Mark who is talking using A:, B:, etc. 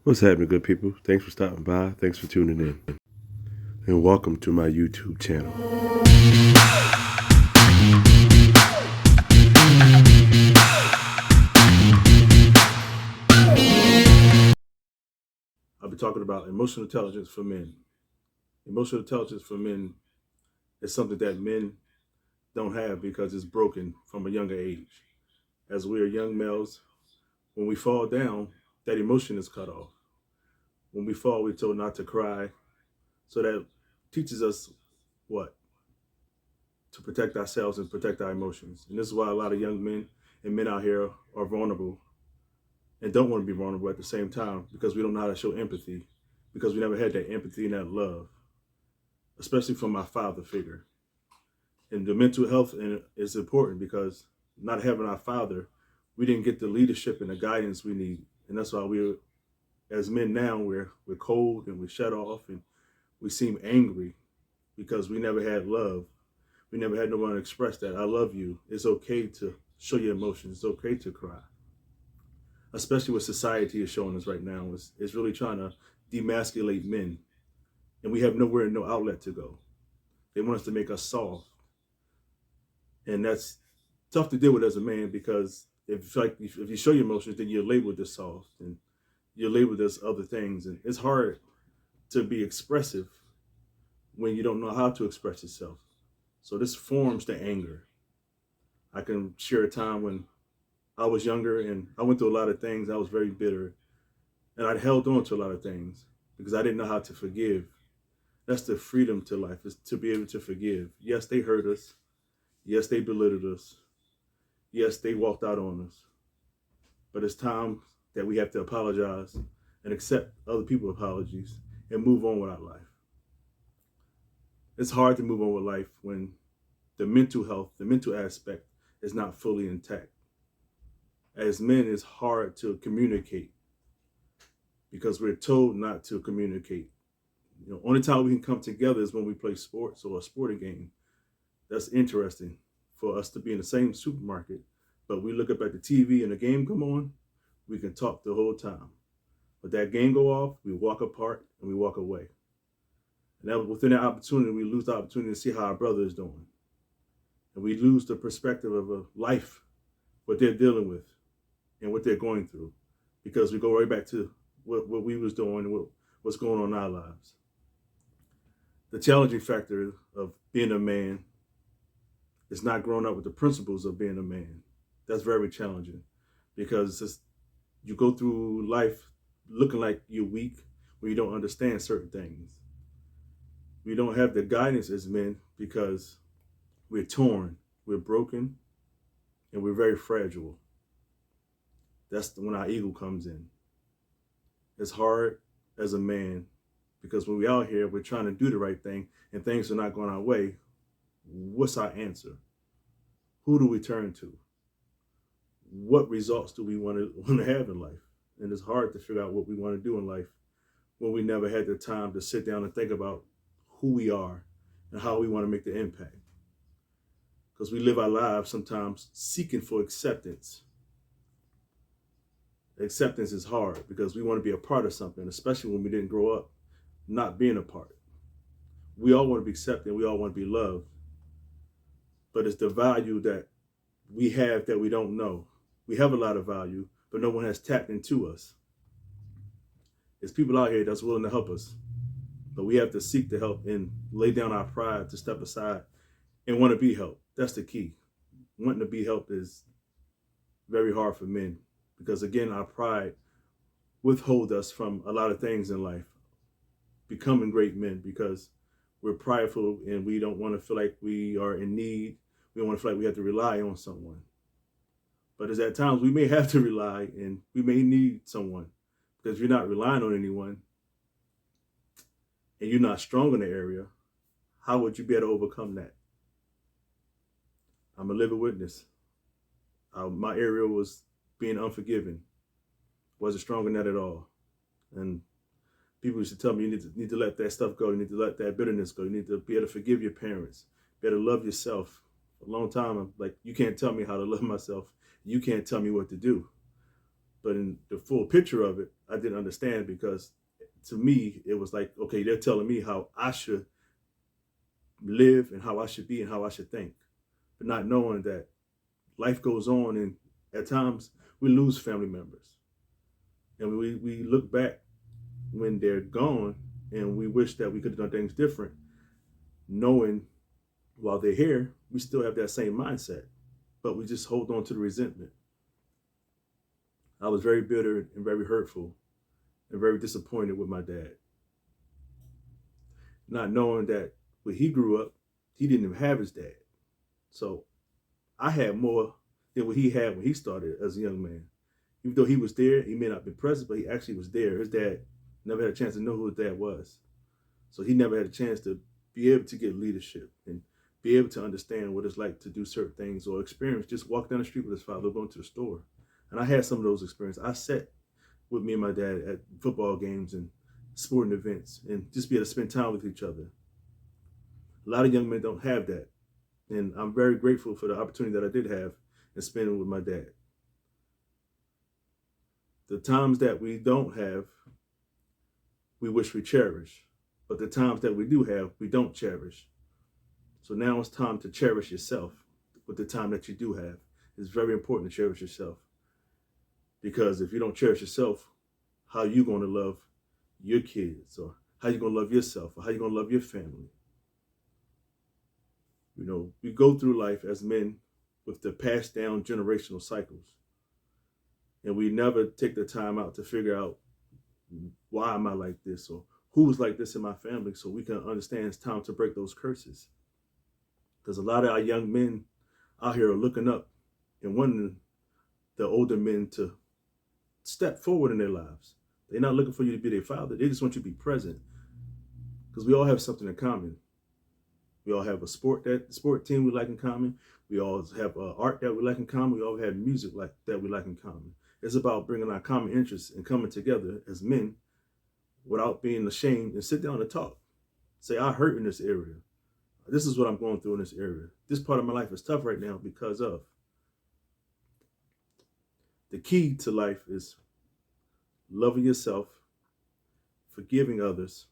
A: What's happening, good people? Thanks for stopping by. Thanks for tuning in. And welcome to my YouTube channel. I'll be talking about emotional intelligence for men. Emotional intelligence for men is something that men don't have because it's broken from a younger age. As we are young males, when we fall down, that emotion is cut off. When we fall, we're told not to cry. So that teaches us what? To protect ourselves and protect our emotions. And this is why a lot of young men and men out here are vulnerable and don't want to be vulnerable at the same time, because we don't know how to show empathy, because we never had that empathy and that love, especially from my father figure. And the mental health is important because not having our father, we didn't get the leadership and the guidance we need. And that's why we're, as men now, we're cold and we shut off and we seem angry because we never had love. We never had no one to express that. I love you. It's okay to show your emotions. It's okay to cry. Especially what society is showing us right now is really trying to demasculate men. And we have nowhere, no outlet to go. They want us to make us soft. And that's tough to deal with as a man, because if you show your emotions, then you're labeled as soft and you're labeled as other things. And it's hard to be expressive when you don't know how to express yourself. So this forms the anger. I can share a time when I was younger and I went through a lot of things. I was very bitter and I held on to a lot of things because I didn't know how to forgive. That's the freedom to life, is to be able to forgive. Yes, they hurt us. Yes, they belittled us. Yes, they walked out on us. But it's time that we have to apologize and accept other people's apologies and move on with our life. It's hard to move on with life when the mental health, the mental aspect is not fully intact. As men, it's hard to communicate because we're told not to communicate. Only time we can come together is when we play sports or a sporting game. That's interesting for us to be in the same supermarket, but we look up at the TV and the game come on, we can talk the whole time. But that game go off, we walk apart and we walk away. And that within that opportunity, we lose the opportunity to see how our brother is doing. And we lose the perspective of a life, what they're dealing with and what they're going through, because we go right back to what we was doing and what's going on in our lives. The challenging factor of being a man is not growing up with the principles of being a man. That's very challenging because you go through life looking like you're weak when you don't understand certain things. We don't have the guidance as men because we're torn, we're broken, and we're very fragile. That's when our ego comes in. It's hard as a man because when we're out here, we're trying to do the right thing and things are not going our way. What's our answer? Who do we turn to? What results do we want to have in life? And it's hard to figure out what we want to do in life when we never had the time to sit down and think about who we are and how we want to make the impact. Because we live our lives sometimes seeking for acceptance. Acceptance is hard because we want to be a part of something, especially when we didn't grow up not being a part. We all want to be accepted. We all want to be loved. But it's the value that we have that we don't know. We have a lot of value, but no one has tapped into us. There's people out here that's willing to help us, but we have to seek the help and lay down our pride to step aside and want to be helped. That's the key. Wanting to be helped is very hard for men because, again, our pride withholds us from a lot of things in life, becoming great men, because we're prideful and we don't want to feel like we are in need. We don't want to feel like we have to rely on someone. But at times we may have to rely and we may need someone, because if you're not relying on anyone and you're not strong in the area, how would you be able to overcome that? I'm a living witness. My area was being unforgiving. Wasn't strong in that at all. And people used to tell me, you need to let that stuff go. You need to let that bitterness go. You need to be able to forgive your parents. Be able to love yourself. For a long time, I'm like, you can't tell me how to love myself. You can't tell me what to do. But in the full picture of it, I didn't understand because to me, it was like, okay, they're telling me how I should live and how I should be and how I should think, but not knowing that life goes on and at times we lose family members. And we look back when they're gone and we wish that we could have done things different, knowing while they're here, we still have that same mindset, but we just hold on to the resentment. I was very bitter and very hurtful and very disappointed with my dad, not knowing that when he grew up, he didn't even have his dad. So I had more than what he had when he started as a young man. Even though he was there, he may not have been present, but he actually was there. His dad never had a chance to know who his dad was. So he never had a chance to be able to get leadership and be able to understand what it's like to do certain things or experience, just walk down the street with his father, going to the store. And I had some of those experiences. I sat with me and my dad at football games and sporting events and just be able to spend time with each other. A lot of young men don't have that. And I'm very grateful for the opportunity that I did have in spending with my dad. The times that we don't have, we wish we cherish. But the times that we do have, we don't cherish. So now it's time to cherish yourself with the time that you do have. It's very important to cherish yourself. Because if you don't cherish yourself, how are you going to love your kids? Or how are you going to love yourself? Or how are you going to love your family? You know, we go through life as men with the passed down generational cycles. And we never take the time out to figure out, why am I like this? Or who's like this in my family, so we can understand it's time to break those curses. Because a lot of our young men out here are looking up and wanting the older men to step forward in their lives. They're not looking for you to be their father. They just want you to be present. Because we all have something in common. We all have a sport team we like in common. We all have art that we like in common. We all have music that we like in common. It's about bringing our common interests and coming together as men without being ashamed and sit down and talk. Say, I hurt in this area. This is what I'm going through in this area. This part of my life is tough right now because of. The key to life is loving yourself, forgiving others,